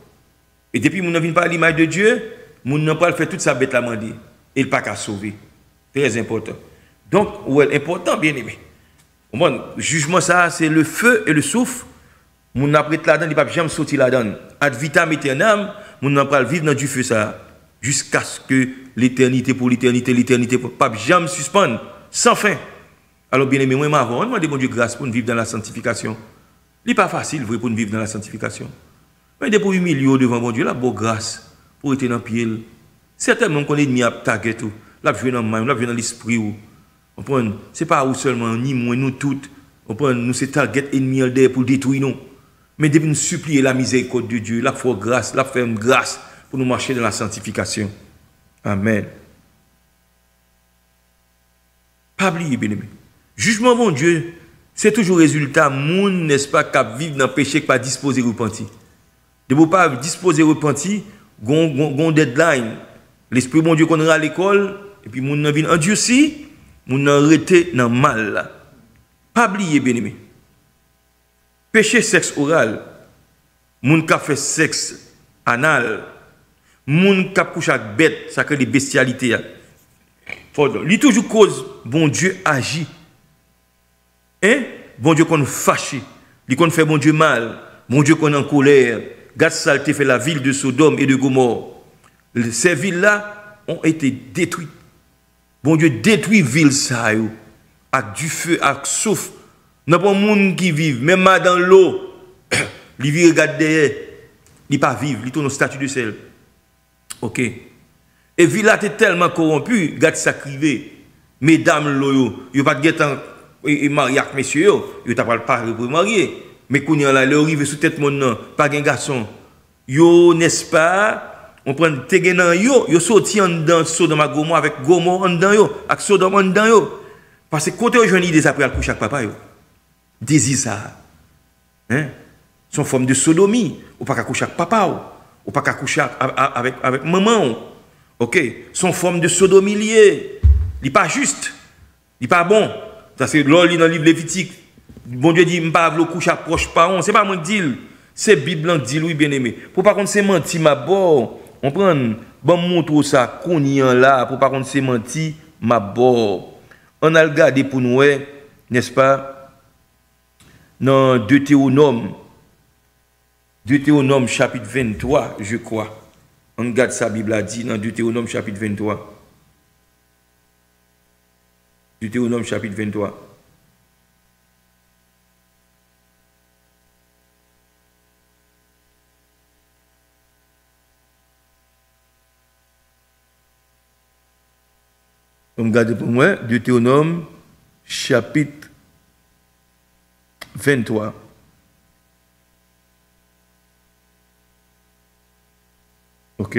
Et depuis qu'on ne vient pas à l'image de Dieu, on n'a pas fait toute sa bête la mandé. Et il n'a pas qu'à sauver. Très important. Donc, ouais, important, bien aimé. Bon, jugement, ça, c'est le feu et le souffle. Mon n'a prêté là-dedans, il ne va jamais sortir là-dedans. Ad vitam aeternam, mon n'a pas vivre dans du feu ça. Jusqu'à ce que l'éternité pour l'éternité, pas jamais suspendre, sans fin. Alors, bien aimé, moi, avant, on demande bon Dieu grâce pour nous vivre dans la sanctification. Il n'est pas facile, vrai, pour nous vivre dans la sanctification. Mais depuis humilié devant mon Dieu, la bonne grâce pour être dans le pied. Certainement qu'on est ennemi à taguer tout. Là, je vais dans le mind, là, je vais dans l'esprit. Ce n'est pas où seulement, ni moi, nous toutes. Nous, c'est target ennemi pour détruire nous. Mais depuis nous supplier la miséricorde de Dieu, la foi grâce, la ferme grâce pour nous marcher dans la sanctification. Amen. Pas oublier, bien aimé. Jugement, mon Dieu, c'est toujours résultat, moun, n'est-ce pas, qui vivent dans le péché, qui pas disposé à repentir. De ne pas disposer à repentir, gon deadline. L'esprit, mon Dieu, qu'on ira à l'école, et puis moun nan vin endurci, moun nan rete dans le mal. Pas oublier, bien aimé. Péché sexe oral, moun ka fait sexe anal, moun ka couche avec bête, ça crée des bestialités. Il toujours cause, bon Dieu agit. Hein? Bon Dieu qu'on fâche, il qu'on fait bon Dieu mal, bon Dieu qu'on en colère. Gade saleté fait la ville de Sodome et de Gomorre. Ces villes-là ont été détruites. Bon Dieu détruit ville ça, avec du feu, avec souffle. N'a pas monde qui vivent, même dans l'eau, il vit regarde derrière, il pas vivre, il tourne au statut de sel. OK. Et villa est tellement corrompu, regarde ça crivé. Mesdames l'eau, yo pas de marié avec messieurs, yo t'a pas pour marier, mais quand il là, le arrive sous tête mon nom, pas un garçon. Yo n'est-ce pas, on prend tegenan yo sorti en dedans Sodome à Gomorre avec Gomorre en dedans yo, avec Sodome en dedans yo. Parce que quand on joindre des après al coucher avec papa yo. Désir ça. Hein? Son forme de sodomie. Ou pas qu'à coucher avec papa. Ou pas qu'à coucher avec maman. Ok? Son forme de sodomie liée. Il n'est pas juste. Il n'est pas bon. Ça c'est l'on lit dans le livre Lévitique. Bon Dieu dit, je ne pas coucher à proche parent. Ce n'est pas moi qui dis. C'est Bible qui dit, oui, bien aimé. Pour pas qu'on se menti, ma bon. On prend, bon, montre ça, qu'on y en là. Pour pas qu'on se menti, ma bon. On a regardé pour nous, n'est-ce pas? Dans Deutéronome chapitre 23, je crois. On regarde sa Bible a dit dans Deutéronome chapitre 23. Deutéronome chapitre 23. On regarde pour moi, Deutéronome chapitre 23. Ok.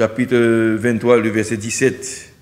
Chapitre 23, le verset 17.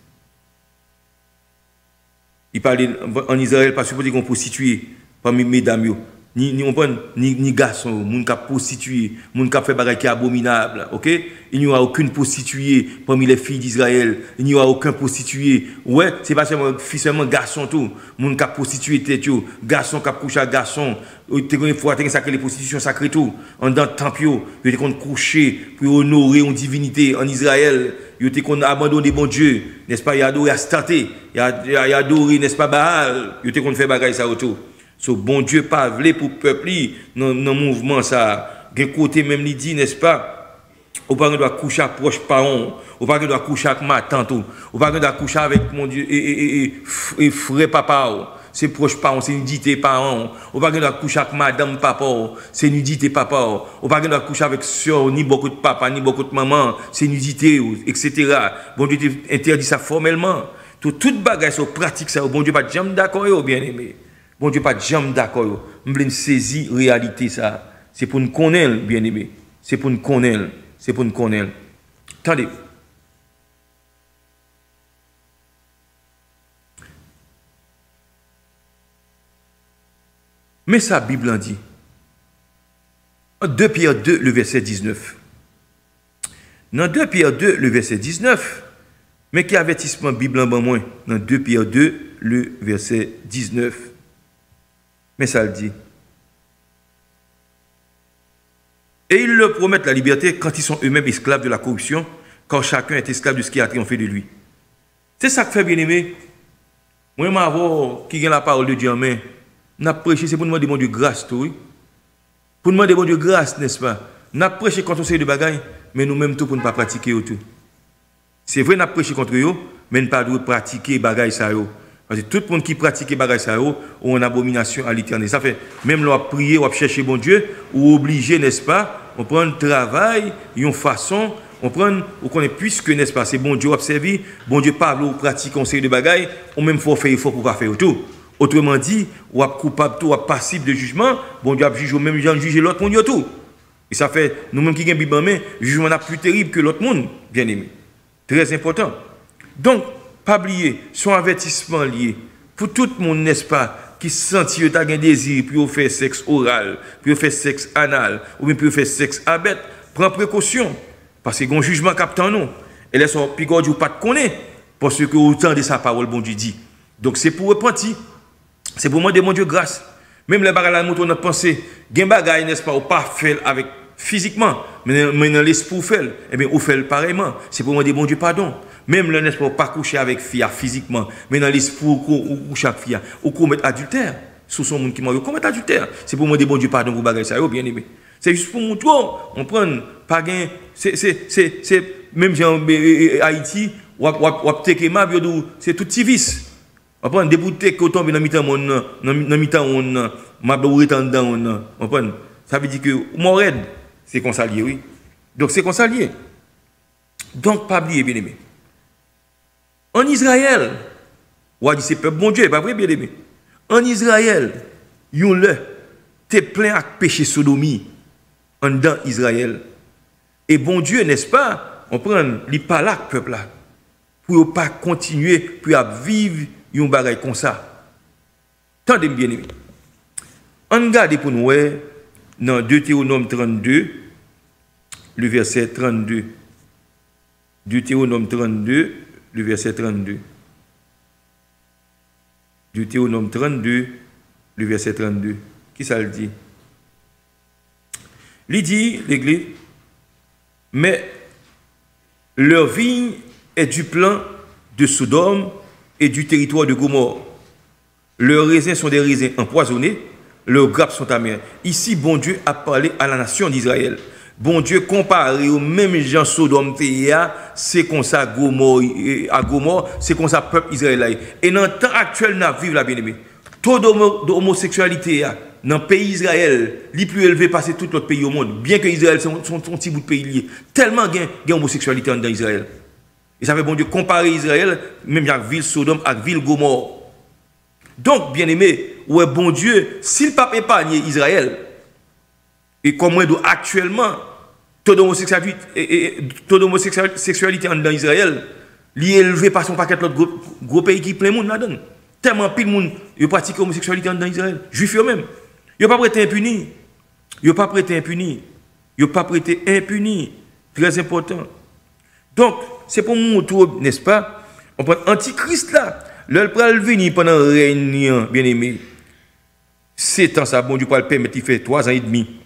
Il parle en Israël, pas supposé qu'on prostituée parmi mesdames. Ni garçons, moun qui prostitué, moun qui fait bagay qui abominable, OK? Il n'y aura aucune prostituée parmi les filles d'Israël, il n'y aura aucun prostitué. Ouais, c'est pas seulement garçon tout, moun qui prostitué tête yo, garçon qui couche à garçon, il faut atteindre ça que les prostitutions sacrées tout, en dans temple yo, ils qu'on coucher pour honorer une divinité en Israël, ils qu'on abandonné bon Dieu, n'est-ce pas? Il a adoré Astarté, il a adoré n'est-ce pas Baal, ils qu'on fait bagay ça autour. So, bon Dieu pas voulu pour le peuple dans le mouvement ça. D'un côté même il dit n'est-ce pas? Ou pas doit coucher avec proche parent, ou pas doit coucher avec ma tante, ou pas doit coucher avec mon Dieu et frère papa. C'est proche parent, c'est nudité parent. Ou pas doit coucher avec madame papa, c'est nudité papa. Ou pas doit coucher avec soeur ni beaucoup de papa ni beaucoup de maman, c'est nudité etc. Bon Dieu interdit ça formellement. Toute bagage sur pratique ça, bon Dieu pas jamais d'accord bien aimé. Bon Dieu pas jamais d'accord. Je veux saisir réalité ça. C'est pour nous connaître, bien aimé. C'est pour nous connaître. C'est pour nous connaître. Attendez. Mais ça, la Bible en dit. 2 Pierre 2, le verset 19. Dans 2 Pierre 2, le verset 19, mais qui avertissement Bible en bas moins. Dans 2 Pierre 2, le verset 19. Mais ça le dit. Et ils leur promettent la liberté quand ils sont eux-mêmes esclaves de la corruption, quand chacun est esclave de ce qui a triomphé de lui. C'est ça que fait bien aimé. Moi, je qui a la parole de Dieu en main. N'a prêché, c'est pour nous demander bon Dieu grâce, oui. Pour nous demander bon Dieu grâce, n'est-ce pas? N'a prêché contre ces deux bagailles, mais nous-mêmes tout pour ne pas pratiquer tout. C'est vrai, n'a prêché contre eux, mais ne pas pratiquer bagaille ça. Parce que tout le monde qui pratique bagaille ça ou en abomination à l'éternel. Ça fait, même là, prier ou chercher bon Dieu, ou obligé, n'est-ce pas? On prend le travail, une façon, on prend, on connaît puisque, n'est-ce pas? C'est bon Dieu observé, bon Dieu parle ou pratique conseil de bagaille, ou même faut faire effort pour pas faire tout. Autrement dit, ou coupable tout, ou passible de jugement, bon Dieu a jugé ou même juger l'autre monde tout. Et ça fait, nous-mêmes qui avons Bible en main, le jugement n'est plus terrible que l'autre monde, bien aimé. Très important. Donc, pas oublier, son avertissement lié pour tout le monde, n'est-ce pas, qui sentit qu'il a un désir pour faire sexe oral, pour faire sexe anal, ou bien pour faire sexe abet, prends précaution, parce que un jugement captant nous. Et là, son pigor du pas de connaître, parce que autant de sa parole, bon Dieu dit. Donc, c'est pour repentir, c'est pour demander mon Dieu grâce. Même les bagages, on a pensé, gen bagay, n'est-ce pas, ou pas faire avec physiquement, mais dans l'esprit, faire, eh bien, ou faire pareillement. C'est pour demander mon Dieu pardon. Même le n'est pas coucher avec fille physiquement, mais dans l'esprit ou coucher avec fille, ou commettre adultère. Sous son monde qui m'a commettre adultère. C'est pour demander bon Dieu pardon pour bagay ça, bien aimé. C'est juste pour montrer, on prend pas gain, c'est même genre Haïti, ou c'est tout civis. On prend des bouteilles qui tombent dans mi-temps, dans mi-temps, on prend. Ça veut dire que mon aide, c'est qu'on s'allie, oui. Donc c'est qu'on s'allie. Donc pas oublier, bien aimé. En Israël, on dit c'est peuple bon Dieu, pas vrai, bien aimé. En Israël, yon le, t'es plein avec péché sodomie en dans Israël. Et bon Dieu, n'est-ce pas, on prend les palak peuple là, pour ne pas continuer, pour vivre yon bagay comme ça. Tendez bien aimé. On regarde pour nous, dans Deutéronome 32, le verset 32. Deutéronome 32, le verset 32. Deutéronome 32, le verset 32. Qui ça le dit? Il dit, l'Église, mais leur vigne est du plan de Sodome et du territoire de Gomorrhe. Leurs raisins sont des raisins empoisonnés, leurs grappes sont amères. Ici, bon Dieu a parlé à la nation d'Israël. bon Dieu comparé au même gens Sodome c'est comme ça Gomorrhe, c'est comme ça peuple Israël. Et dans le temps actuel, nous vivons la bien-aimé. Taux d'homosexualité dans le pays Israël, est plus élevé par tout l'autre pays au monde. Bien que Israël soit un petit bout de pays lié. Tellement il y a d'homosexualité dans Israël. Et ça fait bon Dieu comparer Israël, même avec ville Sodome, avec ville Gomorrhe. Donc, bien aimé, ouais, bon Dieu, s'il pas épargné Israël, et comme on doit actuellement, taux d'homosexualité dans Israël, il est élevé par son paquet de l'autre gros pays qui plein monde là-dedans. Tellement pile monde, il pratique l'homosexualité dans Israël. Juifs eux-mêmes. Ils n'ont pas prêté impuni. Ils n'ont pas prêté impuni. Ils n'ont pas prêté impuni. Très important. Donc, c'est pour nous, n'est-ce pas? On prend Antichrist là. L'heure pral venir pendant réunion, bien aimé. C'est temps ça, bon Dieu, pour le permettre, il fait 3 ans et demi.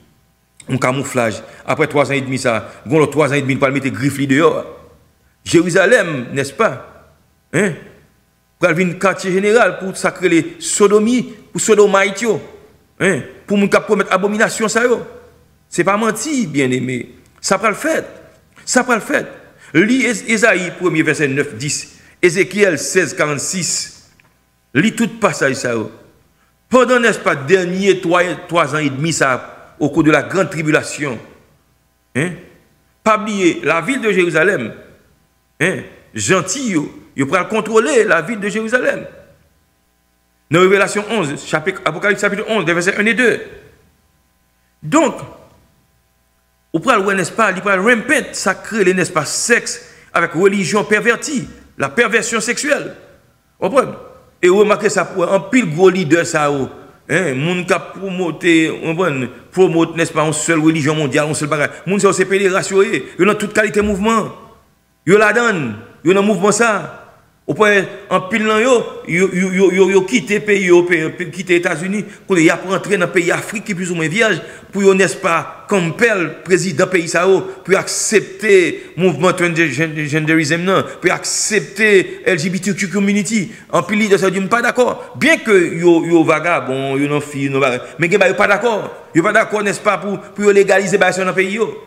Un camouflage. Après 3 ans et demi, ça, gon 3 ans et demi, pour le mettre griffe dehors. Jérusalem, n'est-ce pas? Hein? Pour venir quartier général pour sacrer les sodomies, pour sodomite, hein? Pour nous promettre abomination, ça yo. C'est pas menti, bien aimé. Ça prend le fait. Ça prend le fait. Lis Ésaïe 1er verset 9, 10. Ézéchiel 16, 46. Lis tout passage ça. Pendant, n'est-ce pas, dernier 3 ans et demi, ça, au cours de la grande tribulation. Hein? Pas oublier, la ville de Jérusalem, hein? Gentil, il pourra contrôler la ville de Jérusalem. Dans Révélation 11, Apocalypse chapitre 11, versets 1 et 2. Donc, on pourra, n'est-ce pas, il pourra rampant, sacré, n'est-ce pas, sexe avec religion pervertie. La perversion sexuelle. Vous comprenez? Et vous remarquez ça pour un pile gros leader, ça, hein, moun qui promote, n'est-ce pas, une seule religion mondiale, une seule bagage. Moun c'est pédération, ils ont toute qualité de mouvement. Ils la donnent, ils ont un mouvement ça. Au point, en pile dans yo quitté pays européen, quitté États-Unis, pour y rentrer dans le pays Afrique qui est plus ou moins vierge, pour n'est-ce pas, comme pelle président pays ça, pour accepter mouvement transgenderism, pour accepter LGBTQ community. En pile de ça, dit pas d'accord. Bien que yo vagabond, yo non fille, mais yo pas d'accord. Yo pas d'accord, n'est-ce pas, pour légaliser ça dans le pays yo.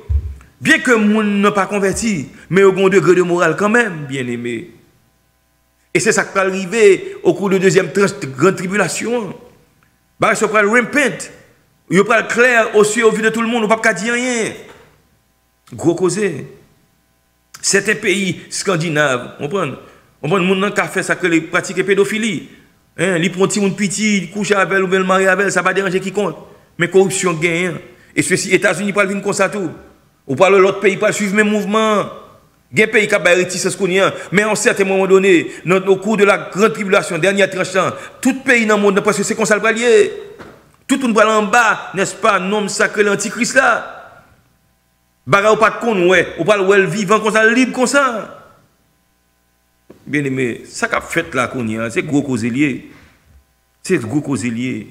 Bien que moun n'a pas converti, mais au bon degré de morale quand même, bien aimé. Et c'est ça qui va arriver au cours de deuxième grande tribulation. Bah, ça va rampant. Il va clair aussi au vu de tout le monde, on ne peut pas dire rien. Gros causé. Certains pays scandinaves, on prend le monde qui a fait ça, que les pratiquer pédophilie. Hein, ils prennent un petit monde petit, ils couchent avec elle ou bien le mari avec elle, ça ne va pas déranger qui compte. Mais corruption gagne. Et ceci, États-Unis parlent venir comme ça tout. Ou parle l'autre pays, pas suivre le même mouvement. Il y a des pays qui ont réticence qu'on y a, mais à un certain moment donné, au cours de la grande tribulation, dernière tranche, tout pays dans le monde, parce que c'est comme ça le palier. Tout le monde va en bas, n'est-ce pas, nom sacré l'antichrist là. Baga ou pas de con, ouais, ou pas le vivant comme ça, libre comme ça. Bien aimé, ça qu'a fait là qu'on y a, c'est gros cause lié. C'est gros cause lié.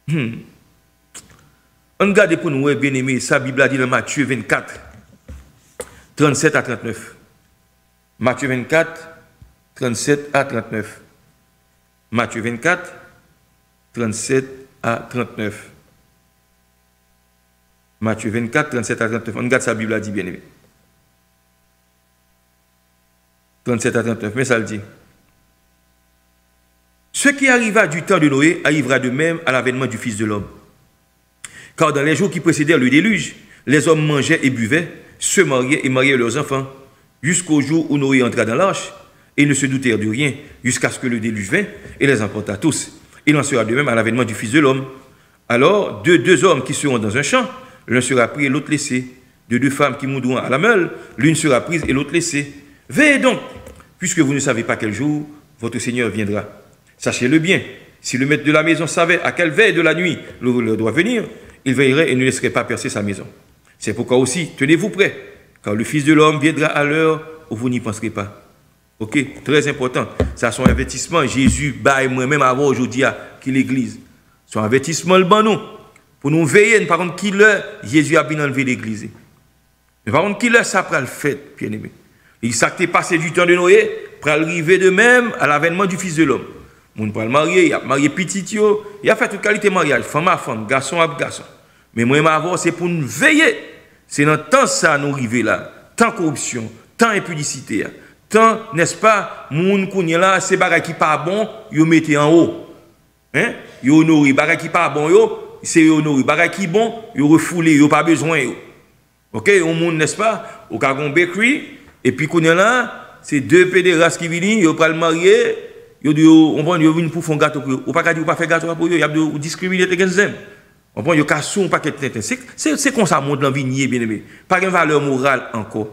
On regarde pour nous, bien aimé, sa Bible a dit dans Matthieu 24. 37 à 39. Matthieu 24, 37 à 39. Matthieu 24, 37 à 39. Matthieu 24, 37 à 39. On regarde sa Bible a dit bien aimé. 37 à 39, mais ça le dit. Ce qui arriva du temps de Noé arrivera de même à l'avènement du Fils de l'homme. Car dans les jours qui précédèrent le déluge, les hommes mangeaient et buvaient, se mariaient et mariaient leurs enfants, jusqu'au jour où Noé entra dans l'arche, et ils ne se doutèrent de rien, jusqu'à ce que le déluge vint et les emporta tous. Il en sera de même à l'avènement du Fils de l'homme. Alors, deux hommes qui seront dans un champ, l'un sera pris et l'autre laissé. De 2 femmes qui moudront à la meule, l'une sera prise et l'autre laissée. Veillez donc, puisque vous ne savez pas quel jour votre Seigneur viendra. Sachez-le bien, si le maître de la maison savait à quelle veille de la nuit le voleur doit venir, il veillerait et ne laisserait pas percer sa maison. C'est pourquoi aussi, tenez-vous prêts, car le Fils de l'homme viendra à l'heure où vous n'y penserez pas. Ok, très important. Ça, son avertissement, Jésus, baille moi-même avant aujourd'hui, qui l'église. Son avertissement, le ban nous. Pour nous veiller, par contre, qui l'heure, Jésus a bien enlevé l'église. Mais par contre, qui l'heure, ça prend le fait, bien aimé. Il s'est passé du temps de Noé, pour arriver de même à l'avènement du Fils de l'homme. On peut le marier, il a marié petit, il a fait toute qualité de mariage, femme à femme, garçon à garçon. Mais moi, ma voix, c'est pour nous veiller. C'est dans tant ça nous arriver là, tant corruption, tant impudicité, tant, n'est-ce pas, moun kounye là, c'est bagay qui pas bon, yo mettez en haut. Hein? Yo honoré, bagay qui pas bon yo, c'est honoré. Bagay qui bon, yo refoulé, yo pas besoin yo. OK, on monde n'est-ce pas, au Kagon Bakery et puis kounye là, c'est deux pédéras qui viennent, yo pral marier, yo dit on prend yo vinn pour faire gâteau pour yo. Ou pas ka di ou pas faire gâteau pour yo, y a de discriminer les gens. On prend yo cassou un paquet de tête. C'est comme ça monde dans vignier bien aimé. Pas une valeur morale encore.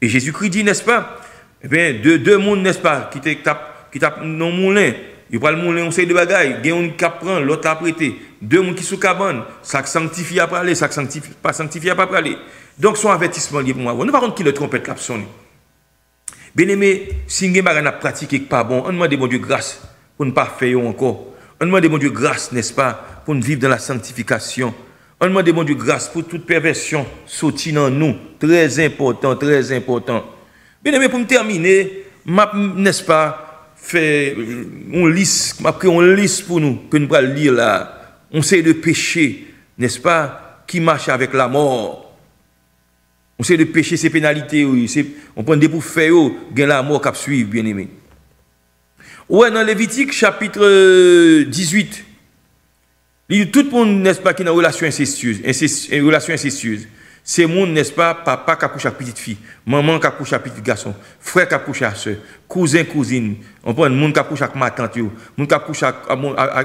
Et Jésus-Christ dit n'est-ce pas? Eh bien deux mondes n'est-ce pas qui tape non moulin. Il prend le moulin on sait de bagaille, il y a un qui prend, l'autre l'a prêté. Deux mondes qui sous cabane, ça sanctifie à parler, ça sanctifie pas sanctifie à pas parler. Donc son avertissement lié pour moi. Nous par contre qui le trompette l'a sonné. Bien aimé, si vous avez pratiqué pas bon, on demande bon Dieu grâce pour ne pas faire encore. On demande bon Dieu grâce, n'est-ce pas, pour nous vivre dans la sanctification. On demande bon Dieu grâce pour toute perversion sortie dans nous. Très important, très important. Bien aimé, pour me terminer, n'est-ce pas, fait on liste, après on liste pour nous, que nous allons lire là. On sait de péché, n'est-ce pas, qui marche avec la mort. On sait de péché, c'est pénalité, oui. On prend des pour faire, gain la mort qui suivre, bien aimé. Ouais, dans Lévitique, chapitre 18, tout le monde, n'est-ce pas, qui est en relation incestueuse, c'est monde, n'est-ce pas, papa qui a couché avec petite fille, maman qui a couché avec petit garçon, frère qui a couché avec soeur, cousin, cousine, on prend monde qui a couché avec ma tante, monde qui a couché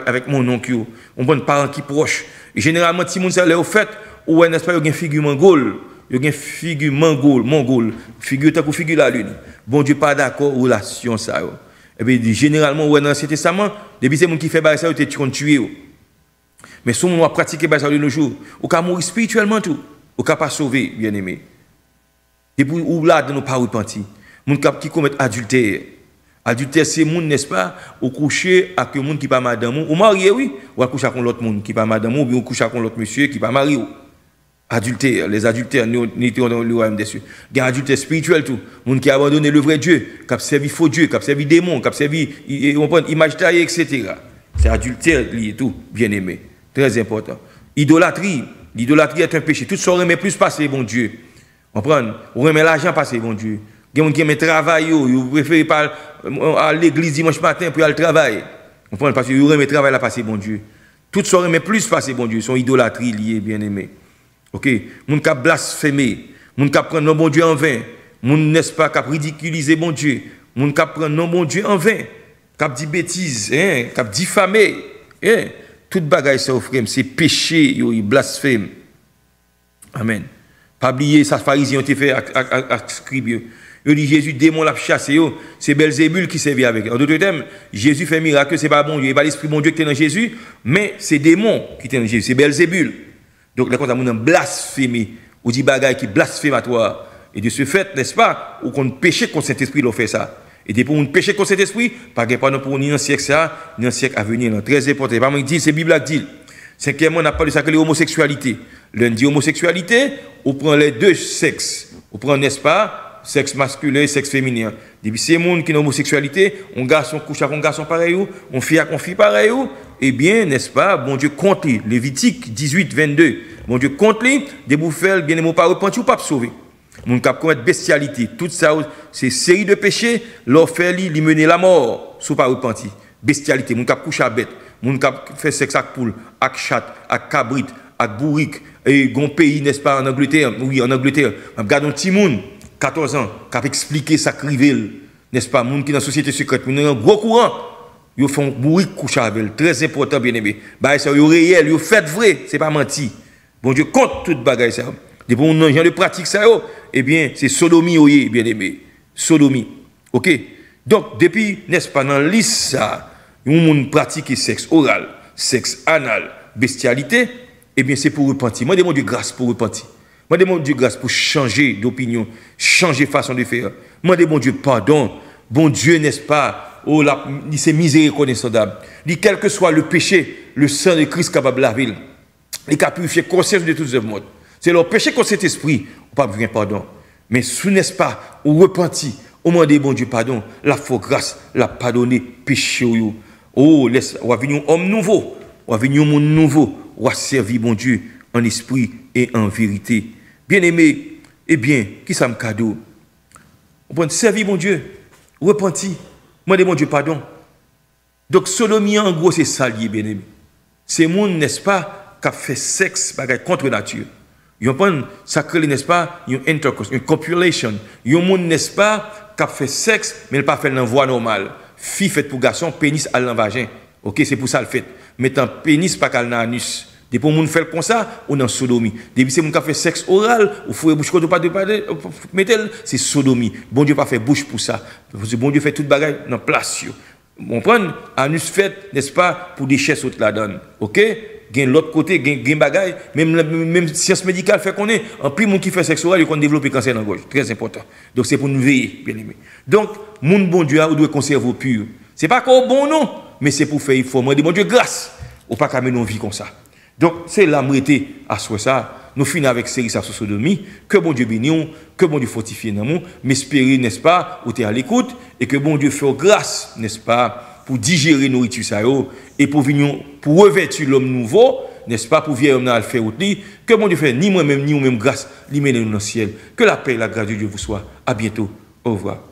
avec mon oncle, on prend parents qui proches. Et généralement, si monde ça l'est au fait, ouais, n'est-ce pas, il y a une figure mongole. Il y a une figure mongole, figure tant que figure la lune. Bon Dieu, pas d'accord, relation ça. Et bien, généralement, dans l'Ancien Testament, depuis c'est les gens qui font ça, ils sont tués. Mais si on a pratiqué ça de nos jours, on peut mourir spirituellement tout, on ne peut pas sauver, bien aimé. Et puis, ou là, de nos pas repentis. Les gens qui commettent adultère. Adultère, c'est les gens, n'est-ce pas, au coucher avec les gens qui ne sont pas madame, ou marié, oui, ou à coucher avec l'autre monde qui ne sont pas madame, ou bien coucher avec l'autre monsieur qui ne sont pas marié. Adultère, les adultères, nous étions dans le royaume des cieux. Il y a un adultère spirituel tout. Les gens qui ont abandonné le vrai Dieu, qui ont servi faux Dieu, qui ont servi démons, qui ont servi image taillée, etc. C'est adultère lié tout, bien aimé. Très important. Idolâtrie. L'idolâtrie est un péché. Tout ça remet plus passer, bon Dieu. On remet l'argent passer, bon Dieu. Il y a des gens qui aiment travailler, ils préfèrent pas à l'église dimanche matin pour aller travailler. On prend parce que ils remet travail à passer, bon Dieu. Tout ça remet plus passer, bon Dieu. Son idolâtrie liée, bien aimé. OK, moun k'ap blasphémer, moun k'ap prendre non bon Dieu en vain, moun n'est-ce pas k'ap ridiculiser bon Dieu, moun k'ap prendre non bon Dieu en vain, k'ap dit bêtises, hein, k'ap diffamer, hein, toute bagaille ça frère, c'est péché, yo blasphème. Amen. Pas oublier ça pharisiens ont fait à scribe. Yo dit Jésus démon l'a chassé yo, c'est Belzébul qui servait avec. En d'autres termes, Jésus fait miracle, c'est pas bon Dieu, c'est pas l'esprit bon Dieu qui est dans Jésus, mais c'est démon qui est dans Jésus, c'est Belzébul. Donc, là, quand on a blasphémé, ou dit bagaille qui blasphématoire, et de ce fait, n'est-ce pas, ou qu'on péché contre Saint-Esprit, l'on fait ça. Et depuis qu'on péché contre Saint-Esprit, pas de pardon pour ni dans le siècle ça, ni dans le siècle à venir. Très important. Pas moi dit, c'est la Bible qui dit. Cinquièmement, on a parlé de ça que l'homosexualité. Lundi, homosexualité, on prend les deux sexes. On prend, n'est-ce pas, sexe masculin et sexe féminin. Depuis ces gens qui ont homosexualité, on garçon couche avec un garçon pareil, on fille avec une fille pareil, eh bien, n'est-ce pas, bon Dieu compte lui. Lévitique 18, 22. Bon Dieu compte lui, des bouffelles, bien aimé, pas repenti ou pas sauver. Mon cap commettre bestialité, tout ça, c'est série de péchés, leur faire lui mener la mort, sous pas repenti. Bestialité, mon cap couche à bête, mon cap fait sexe avec poule, avec chat, avec cabrit, avec bourrique, et gon pays, n'est-ce pas, en Angleterre, oui, en Angleterre, regarde un petit monde, 14 ans, qui a expliqué ça crivel, n'est-ce pas, monde qui dans la société secrète, mon un gros courant, ils font bourrique couche avec, très important, bien aimé. Bah, ça, ils réel, ils fait vrai, c'est pas menti. Bon Dieu compte toute bagaille ça. Depuis on a de pratique ça, eh bien, c'est sodomie, bien aimé. Sodomie. OK? Donc, depuis, n'est-ce pas, dans la liste ça, on pratique sexe oral, sexe anal, bestialité, eh bien, c'est pour repentir. Moi, demande de grâce pour repentir. Moi, demande de grâce pour changer d'opinion, changer de façon de faire. Moi, demande Dieu pardon. Bon Dieu, n'est-ce pas, oh, c'est miséricorde insondable. Dit, quel que soit le péché, le sang de Christ capable de laver. Et qui a purifié conscience de toutes les œuvres. C'est leur péché contre cet esprit, on pas besoin pardon. Mais si n'est-ce pas, on repentit, on demande bon Dieu pardon, la foi grâce, la pardonner péché. Oh, laisse, on va venir un homme nouveau, on va venir un monde nouveau, on va servir bon Dieu en esprit et en vérité. Bien-aimé, eh bien, qui ça me cadeau? On peut servir mon Dieu, repentir, demander mon Dieu pardon. Donc, sodomie, en gros, c'est ça lié, bien-aimé. C'est monde, n'est-ce pas, qui a fait sexe contre nature. Ils prennent sacré, n'est-ce pas, une intercourse, une copulation. Ils monde, n'est-ce pas, qui a fait sexe, mais il pas fait dans voie normale. Fille faite pour garçon, pénis à l'envagin. Ok, c'est pour ça le fait. Mettant pénis pas qu'à l'anus. Depuis que moun fait comme ça, on est en sodomie. Depuis que moun fait sexe oral, ou fouet bouche côté pas de mettel, c'est sodomie. Bon Dieu pas fait bouche pour ça. Bon Dieu fait toute bagaille dans place. On prend anus fait, n'est-ce pas, pour des chaises autres la donne. OK? Gen l'autre côté, gen bagaille, même science médicale fait qu'on est en plus moun qui fait sexe oral, il qu'on développer cancer dans la gorge, très important. Donc c'est pour nous veiller, bien aimé. Donc moun bon Dieu doit conserver pur. C'est pas qu'au bon non, mais c'est pour faire il faut demander bon Dieu grâce, ou pas qu'à mener une vie comme ça. Donc, c'est la mérité à soi ça. Nous finissons avec série sur sodomie. Que bon Dieu bénisse, que bon Dieu fortifie dans nous. Mais espérer, n'est-ce pas, ou tu es à l'écoute. Et que bon Dieu fasse grâce, n'est-ce pas, pour digérer nourriture ça et pour venir, pour revêtir l'homme nouveau, n'est-ce pas, pour vieil homme à le faire aussi. Que bon Dieu fasse ni moi-même, ni vous-même grâce, lui mène nous dans le ciel. Que la paix et la grâce de Dieu vous soient. À bientôt. Au revoir.